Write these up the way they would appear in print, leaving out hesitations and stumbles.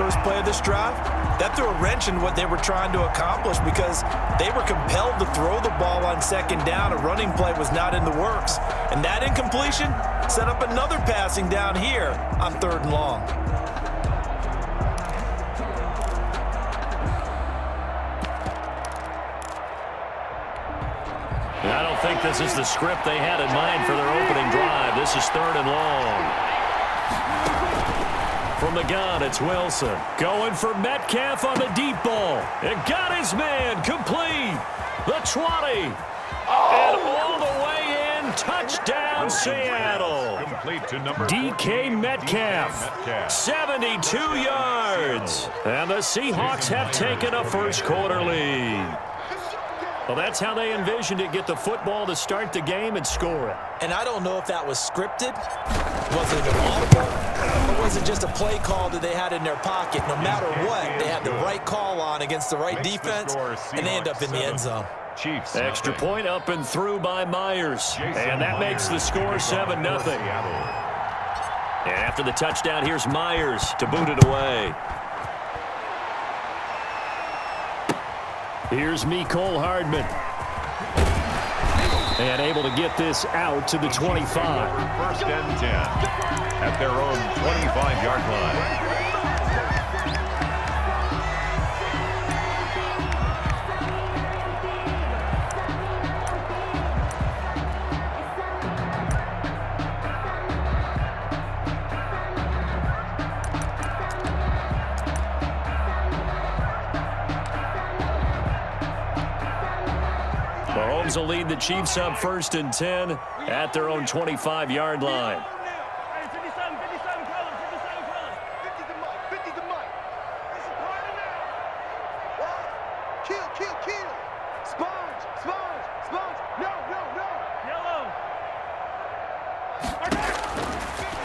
first play of this drive, that threw a wrench in what they were trying to accomplish because they were compelled to throw the ball on second down. A running play was not in the works. And that incompletion set up another passing down here on 3rd and long. I don't think this is the script they had in mind for their opening drive. This is 3rd and long. From the gun, it's Wilson. Going for Metcalf on the deep ball. It got his man complete. The 20. And all the way in. Touchdown, Seattle. Complete to number DK Metcalf. 72 yards. And the Seahawks have taken a first quarter lead. Well, that's how they envisioned it. Get the football to start the game and score it. And I don't know if that was scripted. Was it an audible? Or was it just a play call that they had in their pocket? No matter what, they had the right call on against the right defense, and they end up in the end zone. Chiefs. Extra point up and through by Myers. And that makes the score 7-0. And after the touchdown, here's Myers to boot it away. Here's Mecole Hardman. And able to get this out to the 25. 1st and 10 at their own 25-yard line. Mahomes will lead the Chiefs up 1st and 10 at their own 25-yard line.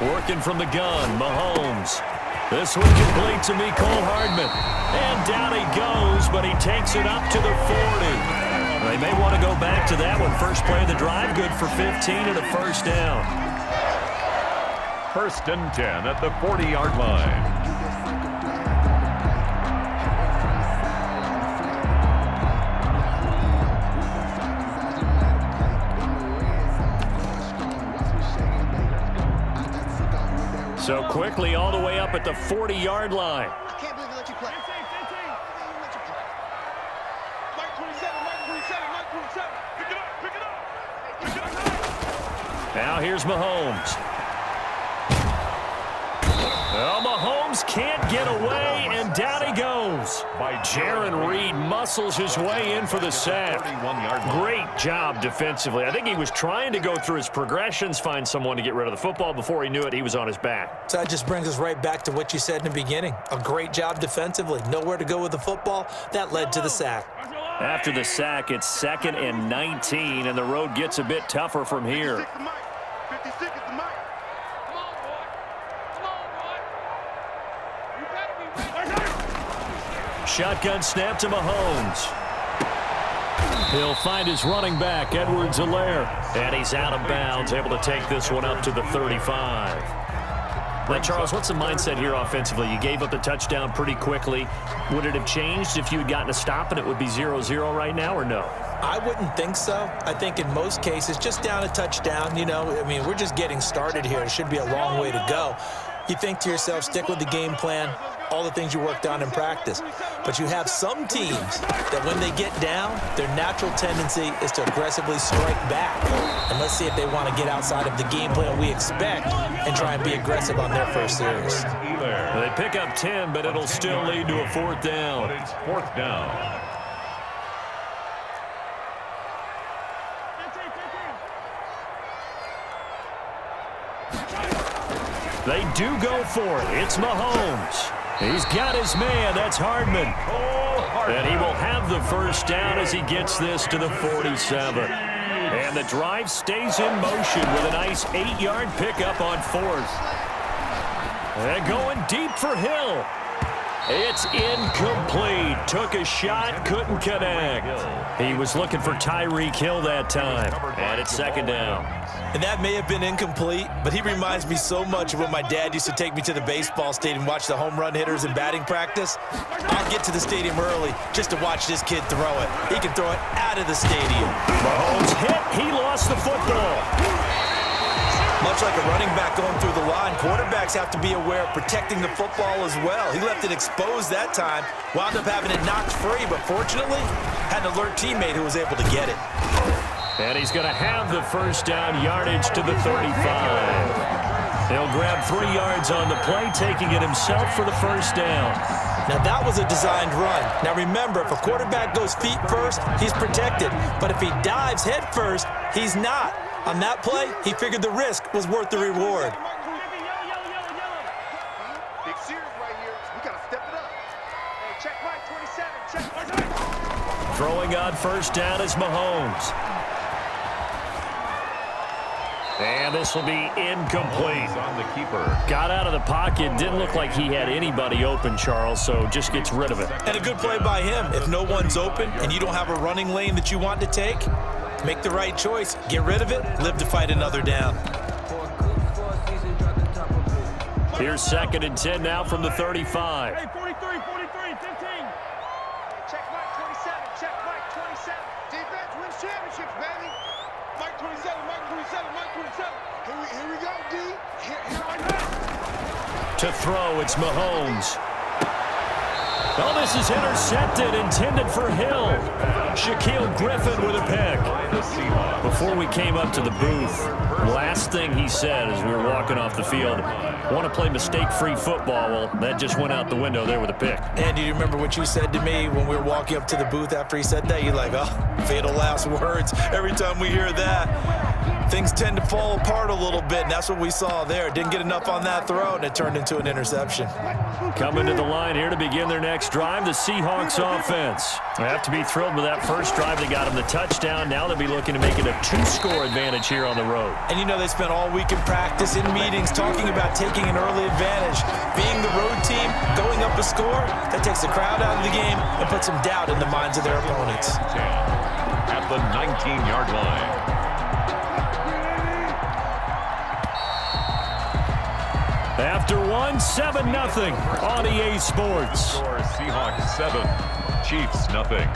Working from the gun, Mahomes. This one complete to Mecole Hardman. And down he goes, but he takes it up to the 40. They may want to go back to that one. First play of the drive, good for 15 and a first down. 1st and 10 at the 40-yard line. So quickly all the way up at the 40-yard line. I can't believe they let you play. Now here's Mahomes. Well, Mahomes can't get away, and down he goes. Jaron Reed muscles his way in for the sack. Great job defensively. I think he was trying to go through his progressions, find someone to get rid of the football. Before he knew it, he was on his back. So that just brings us right back to what you said in the beginning. A great job defensively. Nowhere to go with the football. That led to the sack. After the sack, it's 2nd and 19, and the road gets a bit tougher from here. Shotgun snap to Mahomes. He'll find his running back, Edwards-Helaire. And he's out of bounds, able to take this one up to the 35. Now, Charles, what's the mindset here offensively? You gave up the touchdown pretty quickly. Would it have changed if you had gotten a stop and it would be 0-0 right now, or no? I wouldn't think so. I think in most cases, just down a touchdown, you know, I mean, we're just getting started here. It should be a long way to go. You think to yourself, stick with the game plan, all the things you worked on in practice. But you have some teams that when they get down, their natural tendency is to aggressively strike back. And let's see if they want to get outside of the game plan we expect and try and be aggressive on their first series. They pick up 10, but it'll still lead to a 4th down. But it's 4th down. They do go for it. It's Mahomes. He's got his man. That's Hardman. And he will have the first down as he gets this to the 47. And the drive stays in motion with a nice 8-yard pickup on 4th. And going deep for Hill. It's incomplete. Took a shot, couldn't connect. He was looking for Tyreek Hill that time. And it's second down. And that may have been incomplete, but he reminds me so much of when my dad used to take me to the baseball stadium and watch the home run hitters in batting practice. I'll get to the stadium early just to watch this kid throw it. He can throw it out of the stadium. Mahomes hit. He lost the football. Much like a running back going through the line, quarterbacks have to be aware of protecting the football as well. He left it exposed that time, wound up having it knocked free, but fortunately, had an alert teammate who was able to get it. And he's going to have the first down, yardage to the 35. He'll grab 3 yards on the play, taking it himself for the first down. Now, that was a designed run. Now, remember, if a quarterback goes feet first, he's protected. But if he dives head first, he's not. On that play, he figured the risk was worth the reward. Big series right here. We got to step it up. Hey, check right, 27. Check right. Throwing on first down is Mahomes. And this will be incomplete. On the keeper. Got out of the pocket. Didn't look like he had anybody open, Charles, so just gets rid of it. And a good play by him. If no one's open and you don't have a running lane that you want to take, make the right choice. Get rid of it. Live to fight another down. Here's second and 10 now from the 35. Hey, 43, 15. Check right, 27. Check right, 27. Defense wins championships, baby. Mike 27, Mike 27, Mike 27. Here we go, D. Here I go. To throw, it's Mahomes. Oh, this is intercepted, intended for Hill. Shaquille Griffin with a pick. Before we came up to the booth, last thing he said as we were walking off the field, want to play mistake-free football. Well, that just went out the window there with a pick. And do you remember what you said to me when we were walking up to the booth after he said that? You're like, oh, fatal last words. Every time we hear that, things tend to fall apart a little bit, and that's what we saw there. Didn't get enough on that throw, and it turned into an interception. Coming to the line here to begin their next drive, the Seahawks offense. They have to be thrilled with that first drive. They got them the touchdown. Now they'll be looking to make it a 2-score advantage here on the road. And you know they spent all week in practice, in meetings, talking about taking an early advantage. Being the road team, going up a score, that takes the crowd out of the game and puts some doubt in the minds of their opponents. At the 19-yard line. After 7-0 on EA Sports. Score Seahawks 7, Chiefs nothing.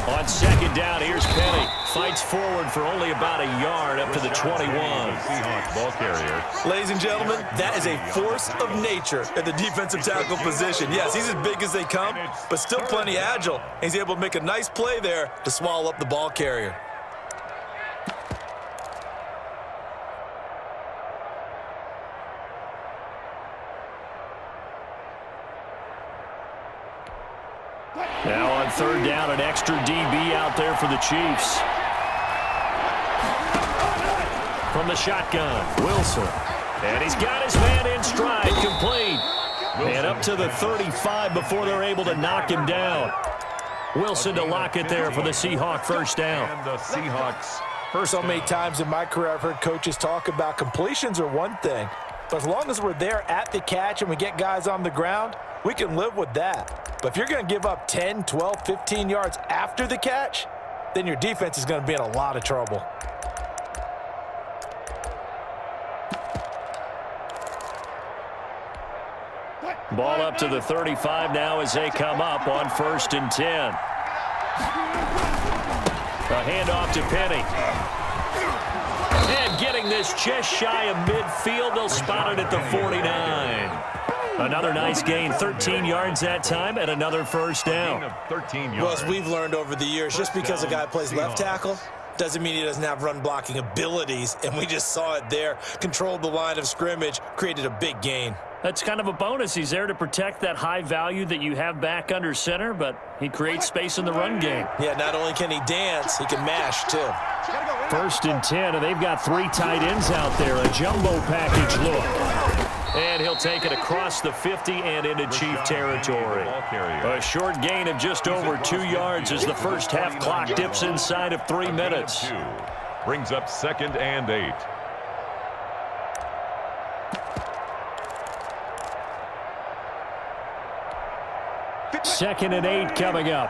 On second down, here's Penny. Fights forward for only about a yard up to the 21. Seahawks ball carrier. Ladies and gentlemen, that is a force of nature at the defensive tackle position. Yes, he's as big as they come, but still plenty agile. He's able to make a nice play there to swallow up the ball carrier. Now on third down, an extra DB out there for the Chiefs. From the shotgun, Wilson. And he's got his man in stride, complete. And up to the 35 before they're able to knock him down. Wilson to lock it there for the Seahawk first down. And the Seahawks first So many times in my career I've heard coaches talk about completions are one thing, but as long as we're there at the catch and we get guys on the ground, we can live with that. But if you're going to give up 10, 12, 15 yards after the catch, then your defense is going to be in a lot of trouble. Ball up to the 35 now as they come up on 1st and 10. A handoff to Penny. And getting this just shy of midfield, they'll spot it at the 49. Another nice gain, 13 yards that time, and another first down. 13 yards. Well, as we've learned over the years, just because a guy plays left tackle doesn't mean he doesn't have run-blocking abilities, and we just saw it there. Controlled the line of scrimmage, created a big gain. That's kind of a bonus. He's there to protect that high value that you have back under center, but he creates space in the run game. Yeah, not only can he dance, he can mash, too. Gotta go. First and 10, and they've got 3 tight ends out there. A jumbo package look. And he'll take it across the 50 and into Chief territory. A short gain of just over 2 yards as the first half clock dips inside of 3 minutes. Brings up 2nd and 8. Second and 8 coming up.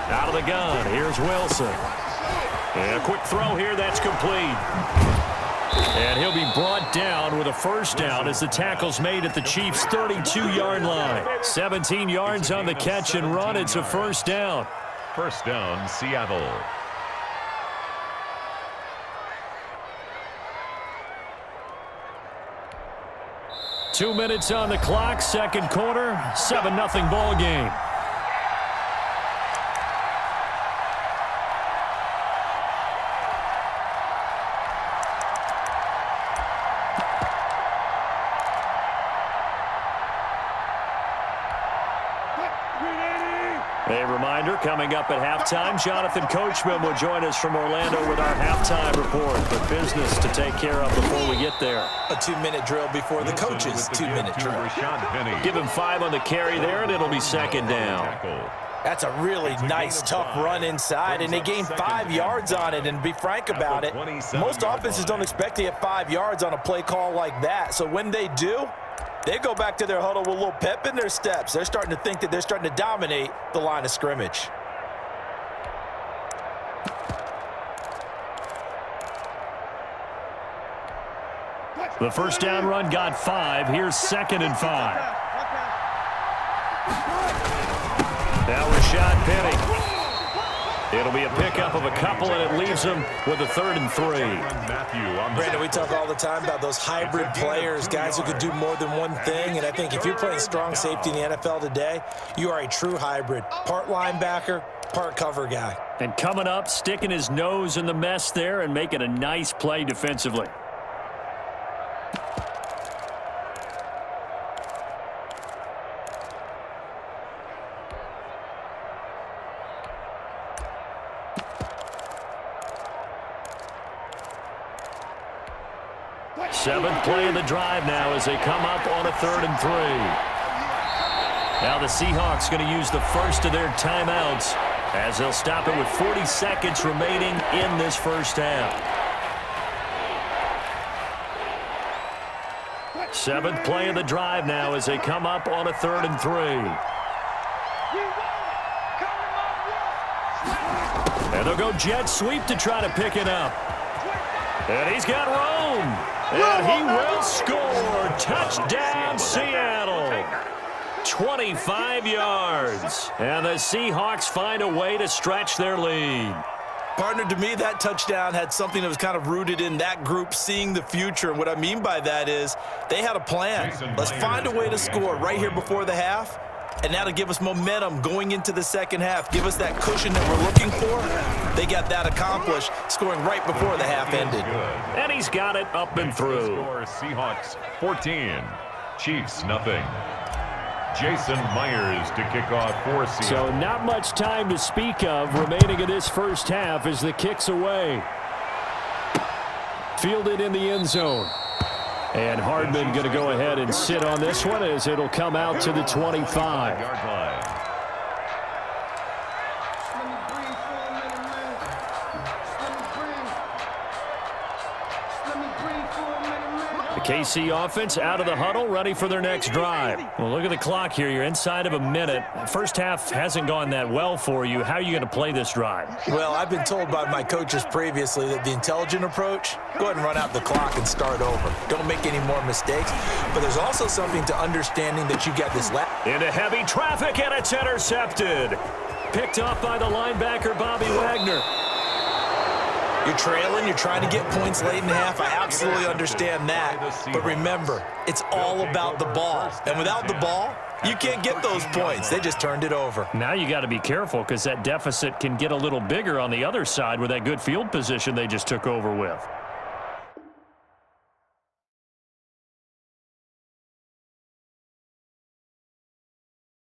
Out of the gun, here's Wilson. And a quick throw here, that's complete. And he'll be brought down with a first down as the tackle's made at the Chiefs' 32-yard line. 17 yards on the catch and run. It's a first down. First down, Seattle. Two minutes on the clock, second quarter, 7-0 ball game. A reminder, coming up at halftime, Jonathan Coachman will join us from Orlando with our halftime report. But business to take care of before we get there. A 2-minute drill before the coach's 2-minute drill. Give him 5 on the carry there, and it'll be second down. That's a really nice, tough run inside, and they gained 5 yards on it. And to be frank about it, most offenses don't expect to get 5 yards on a play call like that. So when they do, they go back to their huddle with a little pep in their steps. They're starting to think that they're starting to dominate the line of scrimmage. The first down run got 5. Here's 2nd and 5. Now Rashad Penny. It'll be a pickup of a couple, and it leaves them with a 3rd and 3. Brandon, we talk all the time about those hybrid players, guys who could do more than one thing. And I think if you're playing strong safety in the NFL today, you are a true hybrid. Part linebacker, part cover guy. And coming up, sticking his nose in the mess there and making a nice play defensively. Seventh play of the drive now as they come up on a 3rd and 3. Now the Seahawks going to use the first of their timeouts as they'll stop it with 40 seconds remaining in this first half. Seventh play of the drive now as they come up on a 3rd and 3. And they'll go jet sweep to try to pick it up. And he's got room. And he will score. Touchdown, Seattle. 25 yards. And the Seahawks find a way to stretch their lead. Partner, to me, that touchdown had something that was kind of rooted in that group seeing the future. And what I mean by that is they had a plan. Let's find a way to score right here before the half. And that'll give us momentum going into the second half. Give us that cushion that we're looking for. They got that accomplished, scoring right before the half ended. And he's got it up and through. Seahawks 14, Chiefs nothing. Jason Myers to kick off for Seattle. So not much time to speak of remaining in this first half as the kick's away. Fielded in the end zone. And Hardman going to go ahead and sit on this one as it'll come out to the 25. The KC offense out of the huddle, ready for their next drive. Well, look at the clock here. You're inside of a minute. First half hasn't gone that well for you. How are you going to play this drive? Well, I've been told by my coaches previously that the intelligent approach, go ahead and run out the clock and start over. Don't make any more mistakes. But there's also something to understanding that you got this lap. Into heavy traffic, and it's intercepted. Picked up by the linebacker, Bobby Wagner. You're trailing, you're trying to get points late in the half. I absolutely understand that. But remember, it's all about the ball. And without the ball, you can't get those points. They just turned it over. Now you got to be careful because that deficit can get a little bigger on the other side with that good field position they just took over with.